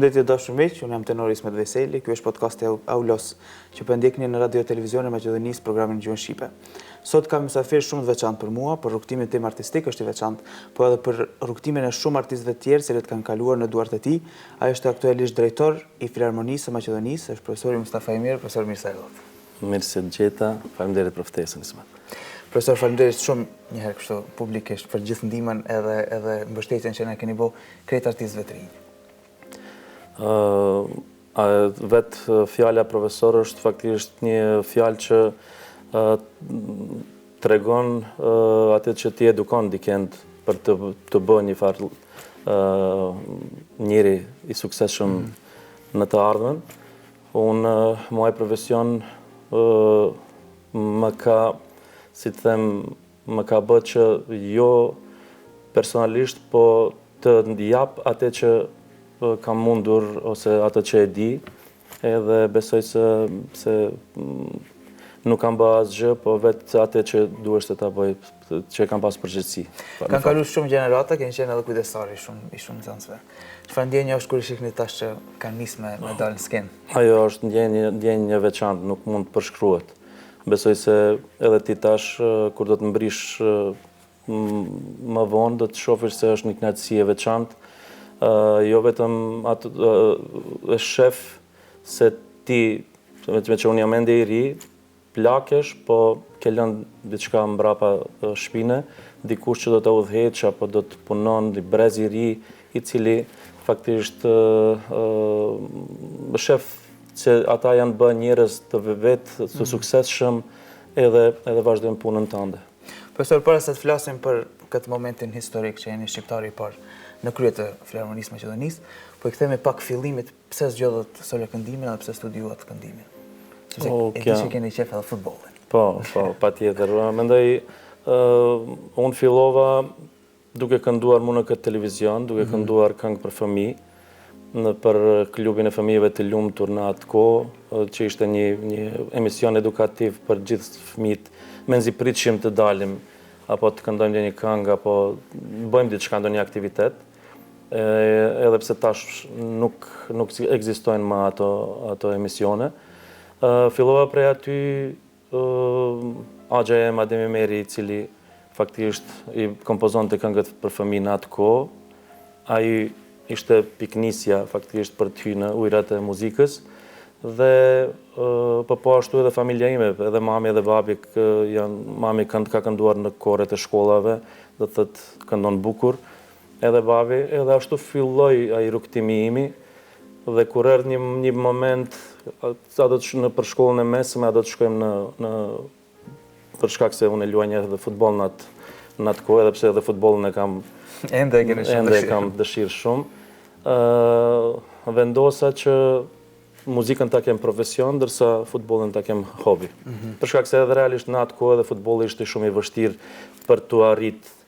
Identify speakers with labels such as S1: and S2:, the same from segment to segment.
S1: Përshëndetje dashur miq, unë jam tenori Ismet Veseli, ky është podcasti Aulos, që po ndjekni në Radio Televizion e Maqedonisë programin Gjuhën Shqipe. Sot kam mysafir shumë të veçantë për mua, por rrugtimin tim artistik është i veçantë, po edhe për rrugtimin e shumë artistëve të tjerë që kanë kaluar në duart e tij. Ai është aktualisht drejtor i Filharmonisë së Maqedonisë, është profesori Mustafa Emir, profesor mirë se erdhët.
S2: Mirë se gjeta, faleminderit për ftesën, Ismet.
S1: Profesor, faleminderit shumë një herë kështu publikisht për gjithë ndihmën edhe mbështetjen që na keni bëu krejt artistëve të rinj.
S2: Vetë fjala profesor është faktikisht një fjalë që tregon atë që ti edukon dikend për të bërë një farë njeri i suksesshëm në të ardhmen. Unë muaj profesion më ka, si të them, më ka bërë që jo personalisht, po të jap atë që kam mundur ose atë që e di, edhe besoj se nuk kam bërë asgjë, po vetë atë që duhesh të ta bëj, që kam pas përgjegjësi.
S1: Kanë kaluar shumë gjenerata, keni qenë edhe kujdesari i shumë nxënësve. Çfarë ndjenjë është kur i shihni tash që kanë nisë me dalë në skenë?
S2: Ajo është ndjenjë e veçantë, nuk mund të përshkruhet. Besoj se edhe ti tash, kur do të mbrish më vonë, do të shohësh se është një kënaqësi e veçantë. Jo vetëm atë shef se ti, me që unë jam ende i ri, plakesh, po ke lënë diçka mbrapa shpine, dikush që do të udhëheq apo do të punon, brez i ri, i cili faktikisht shef se ata janë bërë njerëz të vetë, të suksesshëm, edhe vazhdojnë punën tënde.
S1: Profesor, para se të flasim për këtë momentin historik që jeni shqiptari i parë në krye të Filharmonisë Maqedonisë, po i kthehemi pak fillimit, pse zgjodhët solo këndimin edhe pse studiuat këndimin? Sepse e di që keni qef edhe futbollin.
S2: Po, patjetër. Mendoj, unë fillova duke kënduar në këtë televizion, duke kënduar këngë për fëmijë, për klubin e fëmijëve të lumtur në atë kohë, që ishte një emision edukativ për gjithë fëmijët, menzi pritshim të dalim, apo të këndojmë një këngë, apo bëjmë diçka, ndonjë aktivitet. Edhe pse tash nuk ekzistojnë më ato emisione. Fillova prej aty Axha Adem Emeri, i cili faktikisht i kompozonte këngët për fëmijë në atë kohë. Ai ishte piknisja faktikisht për të hyrë në ujërat e muzikës, dhe po ashtu edhe familja ime, edhe mami edhe babi mami ka kënduar në koret e shkollave, do të thotë këndon bukur, edhe babi, edhe ashtu filloi ai rrugtimi imi, dhe kur erdhi një moment, sa do të për shkollën e mesme, do të shkojmë për shkak se unë luaj edhe futboll në atë kohë, edhe pse edhe futbollin e kam kam dëshirë shumë. Vendosa që muzikën ta kem profesion, ndërsa futbollin ta kem hobi. Për shkak se edhe realisht në atë kohë edhe futbolli ishte shumë i vështirë për të arritur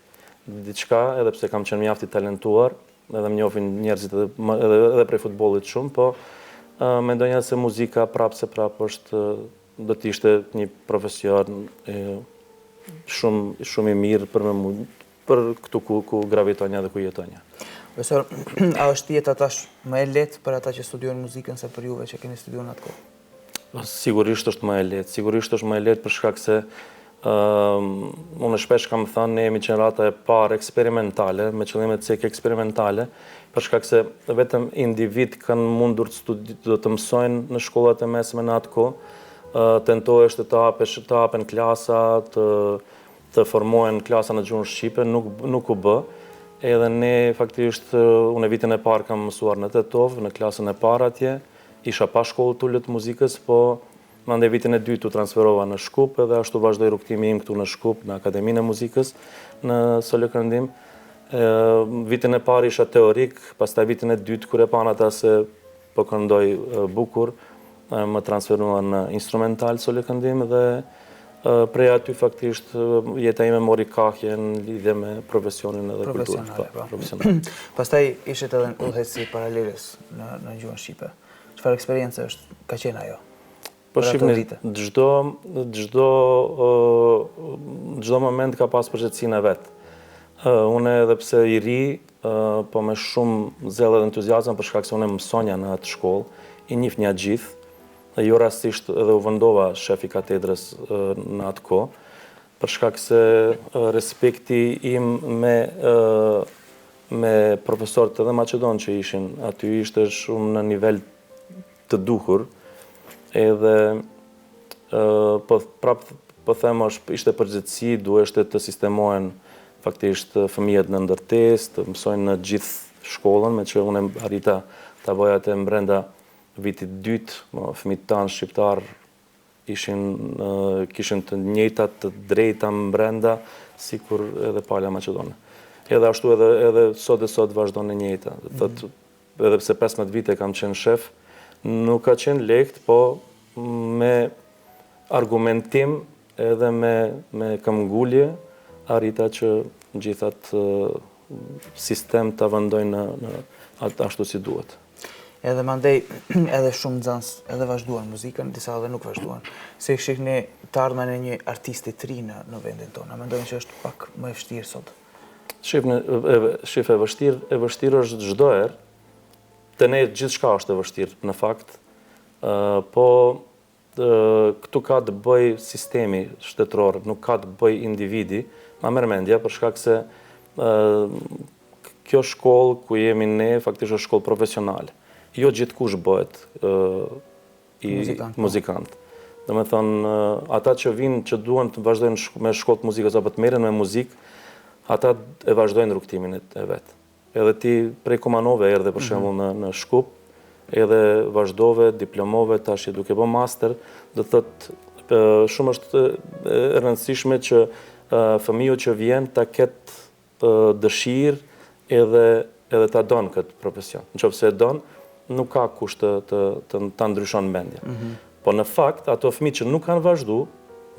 S2: diçka, edhe pse kam qenë mjaft i talentuar, edhe më njohin njerëzit edhe prej futbollit shumë, po mendonja se muzika prap do të ishte një profesion shumë i mirë për këtu ku gravitonja dhe ku jetonja.
S1: Profesor, a është jeta tash më e lehtë për ata që studiojnë muzikën se për juve që keni studiuar në atë kohë?
S2: Sigurisht është më e lehtë, për shkak se unë shpesh kam thënë, ne jemi gjenerata e parë eksperimentale, me qëllime të cekë eksperimentale, për shkak se vetëm individ kanë mundur të mësojnë në shkollat e mesme në atë kohë, tentohesh të hapen klasa, të formohen klasa në gjuhën shqipe, nuk u bë. Edhe ne faktikisht unë vitin e parë kam mësuar në Tetov, në klasën e parë atje, isha pa shkollë tullë të muzikës, po mandej vitin e dytë u transferova në Shkup, edhe ashtu vazhdoi rrugtimi im këtu në Shkup, në Akademinë e Muzikës, në solo këndim. Vitin e parë isha teorik, pastaj vitin e dytë kur e pana ata se po këndoj bukur, më transferova në instrumental solo këndim, dhe prej aty faktikisht jeta ime mori kahje në lidhje me profesionin edhe kulturën.
S1: Pastaj ishit edhe në udhëheqësi paraleles në gjuhën shqipe. Çfarë eksperiencë ka qenë ajo?
S2: Po shifni, çdo moment ka pas përgjithësinë e vet. Unë edhe pse i ri, po me shumë zell dhe entuziazëm për shkak se unë mësonja në atë shkollë, i njih një gjithë, dhe jo rastisht edhe u vendova shef i katedrës në atë kohë, për shkak se respekti im me profesorët edhe Maqedon që ishin aty ishte shumë në nivel të duhur, edhe po them ishte përgjithësi, duheshte të sistemohen faktikisht fëmijët në ndërtesë, të mësojnë në gjithë shkollën, me që unë arrita ta bëja atë brenda vitit dytë, fëmijët tanë shqiptar kishin të njëjtat të drejta brenda, sikur edhe pala Maqedone. Edhe ashtu edhe sot vazhdon e njëjta. Edhe pse 15 vite kam qenë shef, nuk ka qenë lehtë, po me argumentim edhe me këmbgulje arrita që gjithat sistem të vendojnë në ashtu si duhet.
S1: Edhe mandej, edhe shumë nxënës edhe vazhduan muzikën, disa edhe nuk vazhduan. Se shihni të ardhmen e një artisti të ri në vendin tonë. A mendojnë që është pak më e vështirë sot?
S2: Shif e vështirë është çdo herë. Te ne gjithçka është e vështirë në fakt. Po këtu ka të bëj sistemi shtetëror, nuk ka të bëj individi. Ma merr mendja për shkak se kjo shkollë ku jemi ne faktikisht është shkollë profesionale. Jo gjithkush bëhet muzikant. Domethënë, ata që vinë, që duan të vazhdojnë me shkollë të muzikës apo të merren me muzikë, ata e vazhdojnë rrugtimin e vet. Edhe ti prej Kumanove erdhe për shembull në Shkup, edhe vazhdove, diplomove, tash je duke bë master, do thotë shumë është e rëndësishme që fëmiu që vjen ta ketë dëshirë edhe ta don këtë profesion. Nëse e don, nuk ka kusht të ndryshon mendja. Po në fakt, ato fëmijë që nuk kanë vazhdu,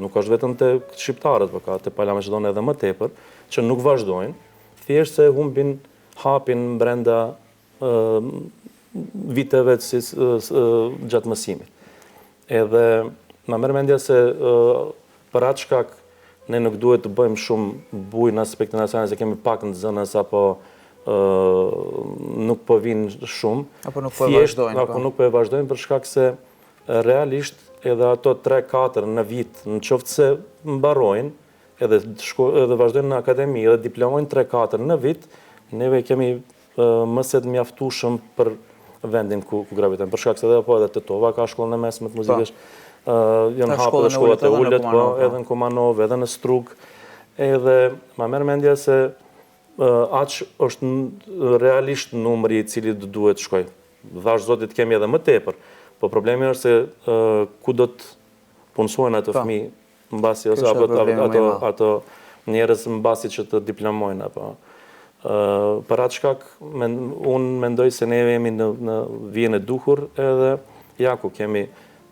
S2: nuk është vetëm të shqiptarët, por ka të pala Maqedone edhe më tepër, që nuk vazhdojnë, thjesht se humbin hapin brenda viteve gjatë mësimit. Edhe ma merr mendja se për atë shkak ne nuk duhet të bëjmë shumë buj në aspektin nacional, se kemi pak nxënës apo nuk po vinë shumë.
S1: Apo nuk po e vazhdojnë.
S2: Apo nuk po e vazhdojnë për shkak se realisht edhe ato 3-4 në vit, në qoftë se mbarojnë, edhe vazhdojnë në akademi, edhe diplomojnë 3-4 në vit, neve kemi mëset mjaftueshëm për vendin ku gravitojnë. Për shkak se edhe Tetova ka shkollën e mesme të muzikës, janë hapur shkollat e ulët, edhe në Kumanov, edhe në Strug, edhe ma merr mendja se aq është realisht numri i cili duhet shkoj. Dhash Zotit kemi edhe më tepër, po problemi është se ku do të punësojnë ato fëmijë mbasi ose ato njerëz mbasi që të diplomojnë apo. Për atë shkak unë mendoj se ne jemi në vijën e duhur, edhe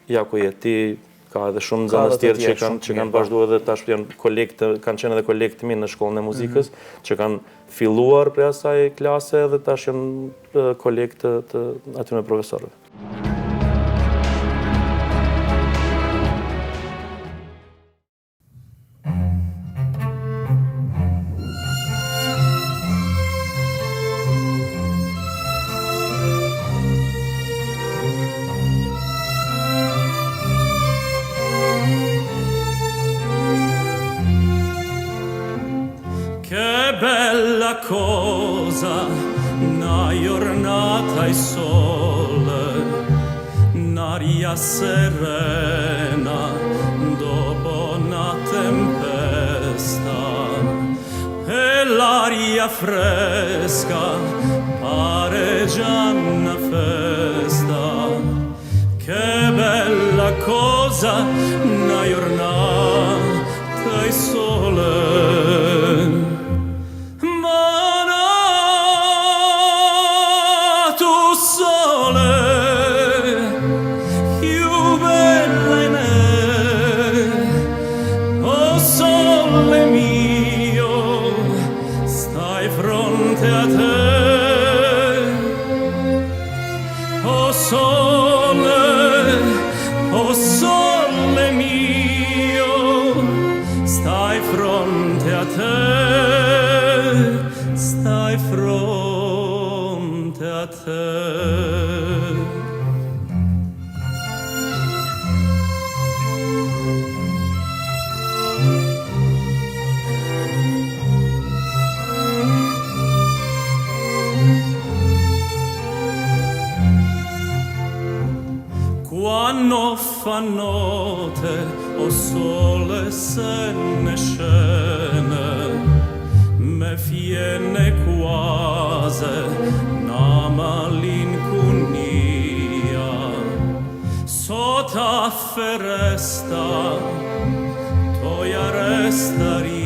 S2: Jaku jeti, ka edhe shumë nxënës tjerë që kanë vazhduar edhe tash janë kanë qenë edhe kolegtë mi në shkollën e muzikës, që kanë filluar prej asaj klase edhe tash janë kolegtë të atyre profesorëve.
S3: Bella cosa, una giornata e sole, un'aria serena dopo una tempesta, e l'aria fresca pare già una festa. Che bella cosa, una giornata e sole.
S4: Sole mio,
S3: Quando fa notte, o sole se ne scende, me viene quasi una malinconia. Sota feresta, toia restaria.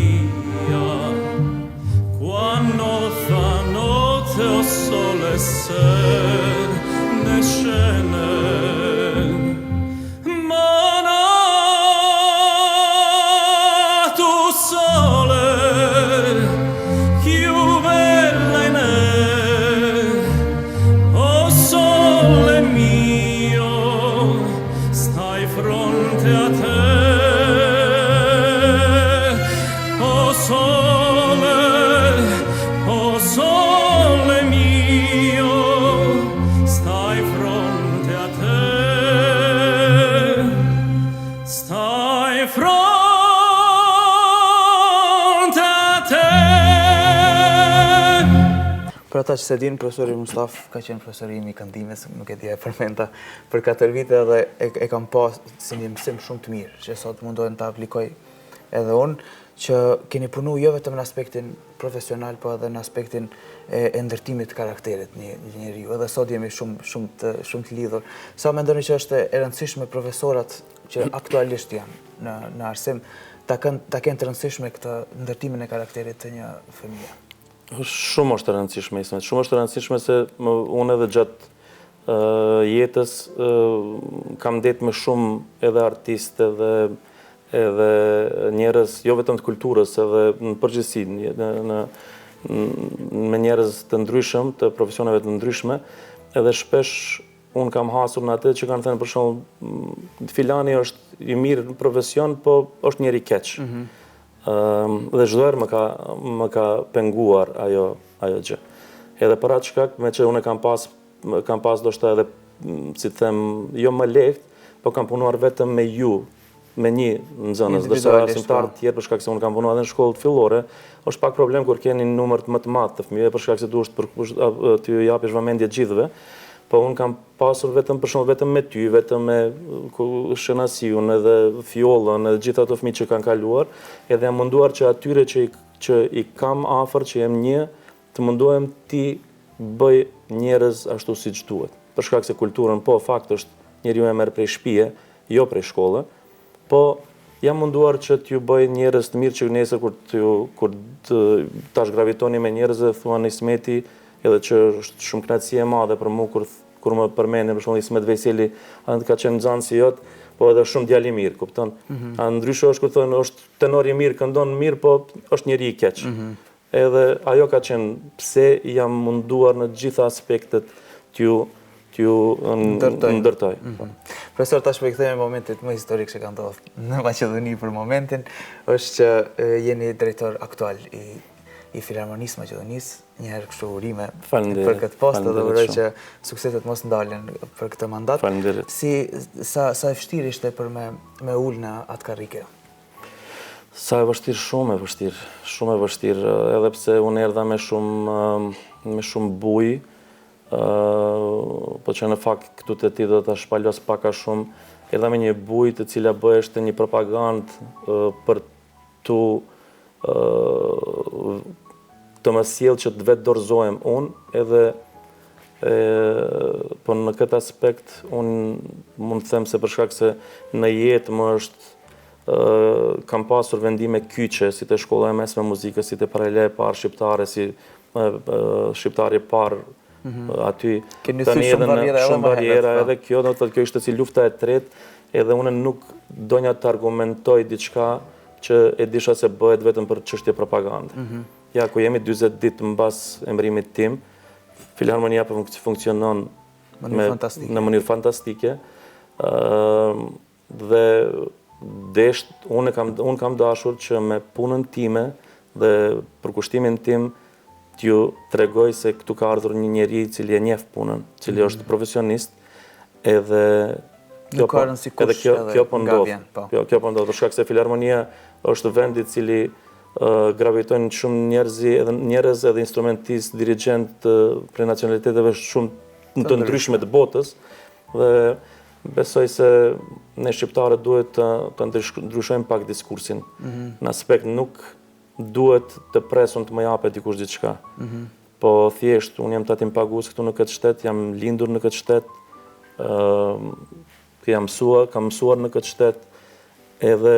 S3: Quando fa notte, o sole se ne scende.
S1: Për ata që se din, profesori Mustaf ka qenë profesori im i këndimit, nuk e di e përmenda për 4 vite dhe e kam pas si një mësim shumë të mirë, që sot mundohen të aplikoj edhe unë, që keni punu jo vetëm në aspektin profesional, po edhe në aspektin e ndërtimit të karakterit një njeriu. Edhe sot jemi shumë të lidhur. Sa mendoni që është e rëndësishme profesorat që aktualisht janë në arsim ta kenë të rëndësishme këtë ndërtimin e karakterit të një fëmije?
S2: Shumë është e rëndësishme, Ismet. Shumë është e rëndësishme se unë edhe gjatë jetës kam ndet me shumë edhe artistë edhe njerëz, jo vetëm të kulturës, edhe në përgjithësi, me njerëz të ndryshëm, të profesioneve të ndryshme, edhe shpesh unë kam hasur në atë që kanë thënë për shembull, filani është i mirë në profesion, po është njeri keq. Dhe çdo herë më ka penguar ajo gjë. Edhe për atë shkak, me që unë kam pas ndoshta edhe, si të them, jo më lehtë, po kam punuar vetëm me ju, me një nxënës, ndërsa arsimtarë tjerë, për shkak se unë kam punuar edhe në shkollë fillore, është pak problem kur keni një numër më të madh të fëmijëve, për shkak se duhet t'ju japësh vëmendje gjithëve. Po unë kam pasur vetëm me ty, vetëm me Shënasiun, edhe Fiollën, edhe gjitha ato fëmijë që kanë kaluar, edhe jam munduar që atyre që i kam afër, që jem një, të mundohem ti bëj njerëz ashtu siç duhet. Për shkak se kulturën, po, fakt është njeriu e merr prej shtëpie, jo prej shkolle, po jam munduar që t'ju bëj njerëz të mirë që nesër kur tash gravitoni me njerëz dhe thuan Ismeti, edhe që është shumë kënaqësi e madhe për mua kur më përmendin për shembull Ismet Veseli, anë ka qenë nxënës i jot, po edhe shumë djalë i mirë, kupton? Ndryshe është kur thonë është tenor i mirë, këndon mirë, po është njeri i keq. Edhe ajo ka qenë pse jam munduar në të gjitha aspektet t'ju ndërtoj.
S1: Profesor, tash po i kthehemi momentit më historik që ka ndodhur në Maqedoni për momentin, është që jeni drejtor aktual i Filharmonisë Maqedonisë, njëherë kështu urime për këtë post, dhe uroj që sukseset mos ndalen për këtë mandat.
S2: Faleminderit.
S1: Sa e vështirë ishte për me ullë në atë karrike?
S2: Sa e vështirë, shumë e vështirë, edhe pse unë erdha me shumë bujë, po që në fakt këtu të ti do të shpalos paka shumë, erdha me një bujë të cila bëheshte një propagandë për të më sjellë që të vetë dorëzohem unë, edhe po në këtë aspekt unë mund të them se për shkak se në jetë më është kam pasur vendime kyçe, si të shkolla e mesme muzikës, si të paralele e parë shqiptare, si shqiptari parë aty.
S1: Keni thënë shumë barriera,
S2: edhe kjo, do të thotë kjo ishte si lufta e tretë, edhe unë nuk donja të argumentoj diçka që e disha se bëhet vetëm për çështje propagande. Ja, ku jemi 40 ditë mbas emërimit tim, Filharmonia funksionon në mënyrë fantastike, dhe unë kam dashur që me punën time dhe për kushtimin tim t'ju tregoj se këtu ka ardhur një njeri cili e njeh punën, cili është profesionist, edhe kjo po ndodh. Kjo po ndodh, për shkak se Filharmonia është vendi i cili gravitojnë shumë njerëz edhe instrumentistë, dirigjentë prej nacionaliteteve shumë të ndryshme të botës, dhe Besoj se ne shqiptarët duhet të ndryshojmë pak diskursin. Në aspekt nuk duhet të presun të më japet dikush diçka. Po thjesht, unë jam tatim pagues këtu në këtë shtet, jam lindur në këtë shtet, kam mësuar në këtë shtet, edhe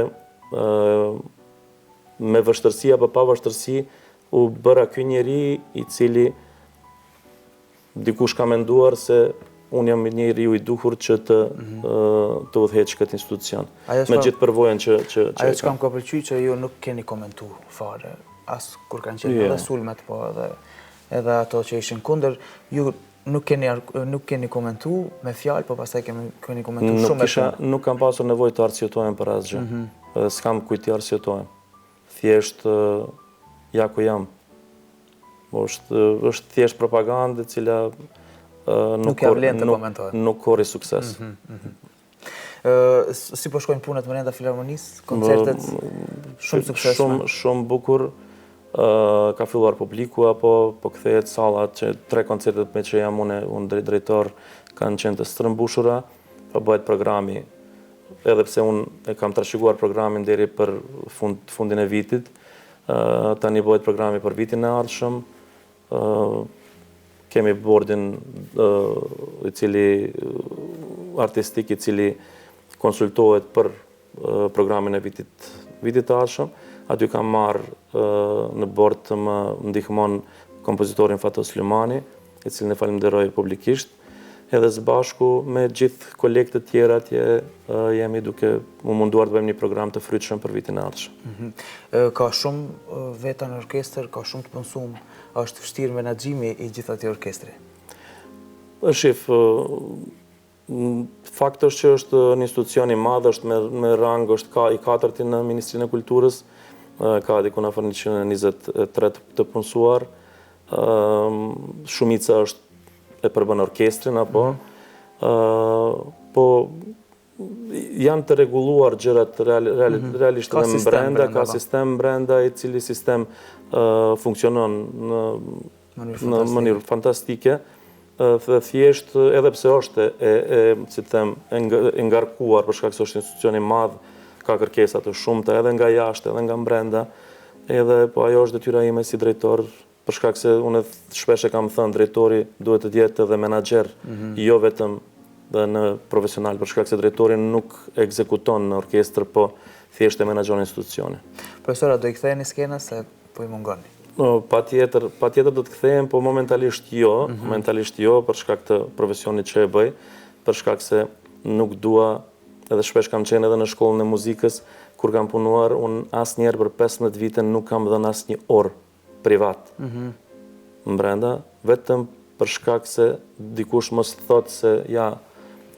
S2: me vështërsi apo pa vështërsi, u bëra ky njeri i cili dikush ka menduar se unë jam njeriu i duhur që të udhëheq këtë institucion. Me gjithë përvojën që
S1: ajo që kam ka pëlqyer që ju nuk keni komentuar fare, as kur kanë qenë edhe sulmet, po edhe ato që ishin kundër, ju nuk keni komentuar me fjalë, po pastaj keni komentuar shumë me fjalë.
S2: Nuk kam pasur nevojë të arsjetohem për asgjë. Edhe s'kam kujt të arsjetohem. Thjesht ja ku jam. Është thjesht propagandë e cila nuk korri sukses.
S1: Si po shkojnë punët brenda Filharmonisë, koncertet shumë suksesshme?
S2: Shumë bukur. Ka filluar publiku, apo po kthehet sallat, që 3 koncertet me që jam unë drejtor kanë qenë të strëmbushura, po bëhet programi, edhe pse unë e kam trashëguar programin deri për fundin e vitit, tani bëhet programi për vitin e ardhshëm. Kemi bordin i cili artistik i cili konsultohet për programin e vitit të ardhshëm. Aty kam marrë në bord të më ndihmon kompozitorin Fatos Lymani, i cilin e falenderoj publikisht, edhe së bashku me gjithë kolegët e tjera atje jemi duke u munduar të bëjmë një program të frytshëm për vitin e ardhshëm.
S1: Ka shumë veta në orkestër, ka shumë të punësum, është vështirë menaxhimi i gjithë atij orkestri?
S2: Shif, fakti është që është një institucion i madh, është me rang, është i 4-ti në Ministrinë e Kulturës, ka diku në 123 të punësuar, shumica është e përbën orkestrin, apo, po janë të reguluar gjërat realisht edhe më brenda, ka sistem brenda, i cili sistem funksionon në mënyrë fantastike, dhe thjesht edhe pse është si të them, e ngarkuar për shkak se është institucion i madh, ka kërkesa të shumta edhe nga jashtë, edhe nga brenda, edhe po ajo është detyra ime si drejtor, për shkak se unë shpesh e kam thënë, drejtori duhet të jetë edhe menaxher, jo vetëm dhe në profesional, për shkak se drejtori nuk ekzekuton në orkestër, po thjesht e menaxhon institucionin.
S1: Profesora, do i ktheheni skenës se po i mungoni?
S2: Patjetër do të kthehem, po momentalisht jo, për shkak të profesionit që e bëj, për shkak se nuk dua, edhe shpesh kam qenë edhe në shkollën e muzikës, kur kam punuar, unë asnjëherë për 15 vite nuk kam dhënë asnjë orë privat. Mbrenda, vetëm për shkak se dikush mos thotë se ja,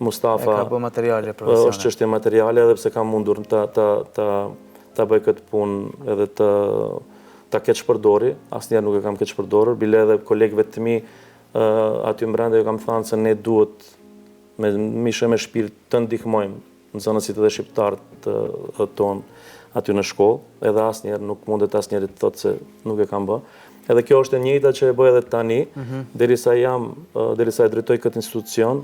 S2: Mustafa është çështje materiale, edhe pse kam mundur ta bëj këtë punë edhe ta keq përdori, asnjëherë nuk e kam keq përdorur, bile edhe kolegëve të mi aty mbrenda ju kam thënë se ne duhet me shpirt të ndihmojmë në zonësit edhe shqiptarët tonë aty në shkollë, edhe asnjëherë nuk mundet asnjëri të thotë se nuk e kam bë. Edhe kjo është e njëjta që e bëj edhe tani, derisa e drejtoj këtë institucion,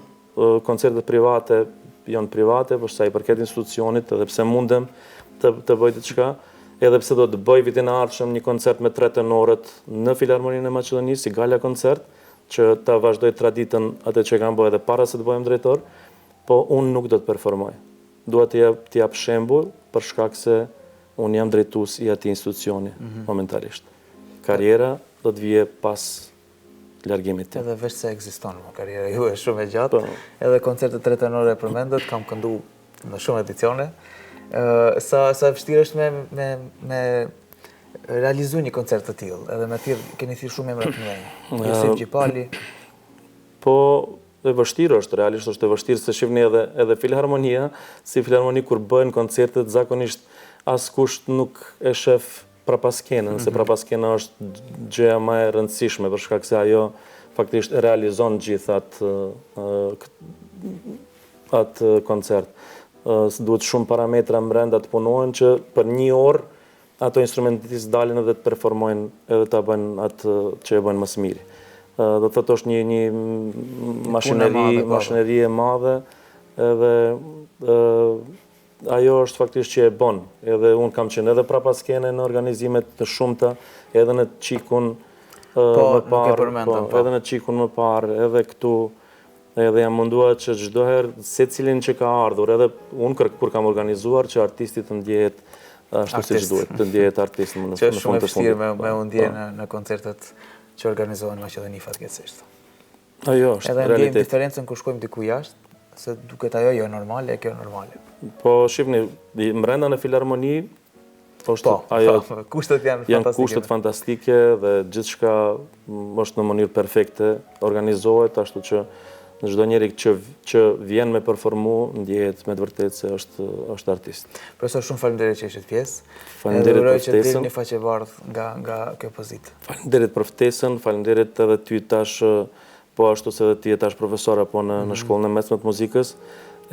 S2: koncertet private janë private, por sa i përket institucionit, edhe pse mundem të bëj diçka, edhe pse do të bëj vitin e ardhshëm një koncert me 3 tenorët në Filharmoninë e Maqedonisë, si gala koncert, që ta vazhdoj traditën atë që kam bërë edhe para se të bëhem drejtor, po unë nuk do të performoj. Dua të jap shembull për shkak se unë jam drejtues i atij institucioni momentalisht. Karriera do të vijë pas largimit tim.
S1: Edhe veç se ekziston, karriera ju është shumë e gjatë, edhe koncertet 3 tenorë e përmendët, kam këndu në shumë edicione. Sa vështirë është me realizu një koncert të tillë, edhe me tillë keni thirrë shumë emra të mëdhenj. Josip Gjipali.
S2: Po e vështirë është, realisht është e vështirë, se shihni edhe Filharmonia, si Filharmoni kur bëhen koncertet, zakonisht askush nuk e shef prapaskenën, se prapaskena është gjëja më e rëndësishme, për shkak se ajo faktikisht e realizon gjithë atë koncert. Duhet shumë parametra brenda të punohen që për 1 orë ato instrumentistë dalin edhe të performojnë edhe ta bëjnë atë që e bëjnë më së miri. Do të thotë është një mashineri e madhe, edhe ajo është faktisht që e bon. Edhe unë kam qenë edhe prapa skene në organizimet të shumta, edhe në Qikun më parë, edhe në Qikun më parë, edhe këtu, edhe jam mundua që çdo herë secilin që ka ardhur, edhe unë kur kam organizuar që artistit të ndjehet ashtu siç duhet, të ndjehet artist në fund të fundit.
S1: Që është shumë e vështirë me u ndje në koncertet që organizohen në Maqedoni fatkeqësisht.
S2: Ajo është
S1: edhe realitet. Edhe ndjejmë diferencën kur shkojmë diku jashtë, se duket ajo jo normale, e kjo normale.
S2: Po shifni, brenda në filharmoni,
S1: kushtet
S2: janë kushtet fantastike dhe gjithçka është në mënyrë perfekte, organizohet ashtu që në çdo njeri që vjen me performu, ndjehet me të vërtetë se është artist.
S1: Profesor, shumë faleminderit që ishit pjesë.
S2: Faleminderit për ftesën.
S1: Edhe uroj që dilni faqebardh nga kjo pozitë.
S2: Faleminderit për ftesën, faleminderit edhe ty tash, po ashtu se edhe ti je tash profesor apo në shkollën e mesme të muzikës,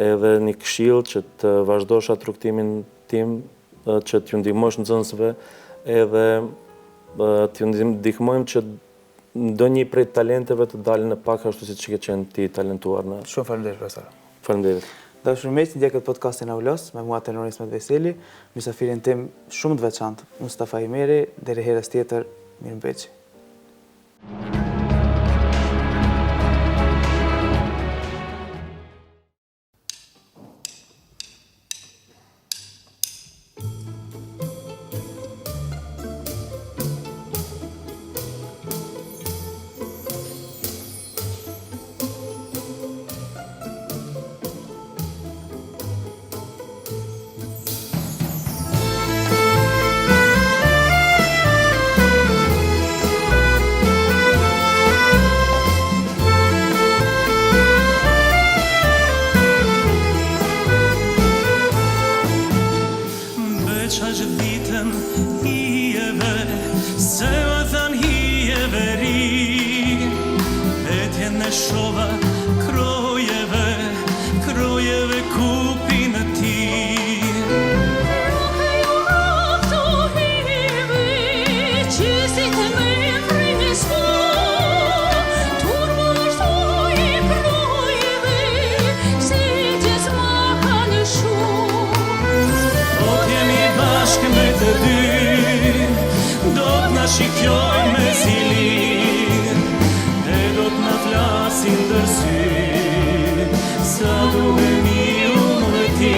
S2: edhe një këshill që të vazhdosh atë rrugtimin tim, që t'ju ndihmosh nxënësve, edhe t'ju ndihmojmë që ndonjë prej talenteve të dalin në pak ashtu siç ke qenë ti talentuar në.
S1: Shumë faleminderit profesor.
S2: Faleminderit.
S1: Dashur miq, ndjekët podcastin Aulos me mua tenor Ismet Veseli, mysafirin tim shumë të veçantë, Mustafa Imeri, deri herës tjetër, mirëmbëjtje.
S3: Shikjoj me zilin, e do t'na flasin dërsy, sa duhemi unë dhe ti.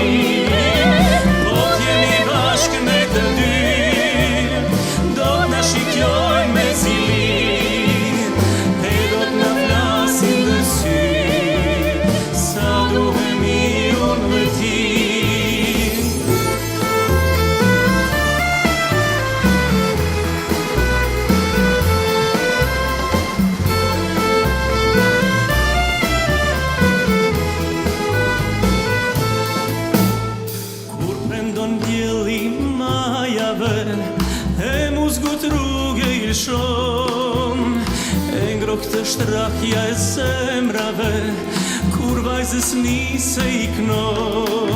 S3: Po t'jemi bashkë me të dy, do t'na shikjoj me zilin, e do t'na flasin dërsy, sa duhemi unë dhe ti. E ngroktë shtrahja e zemrave, kur vajzës nise i kënon.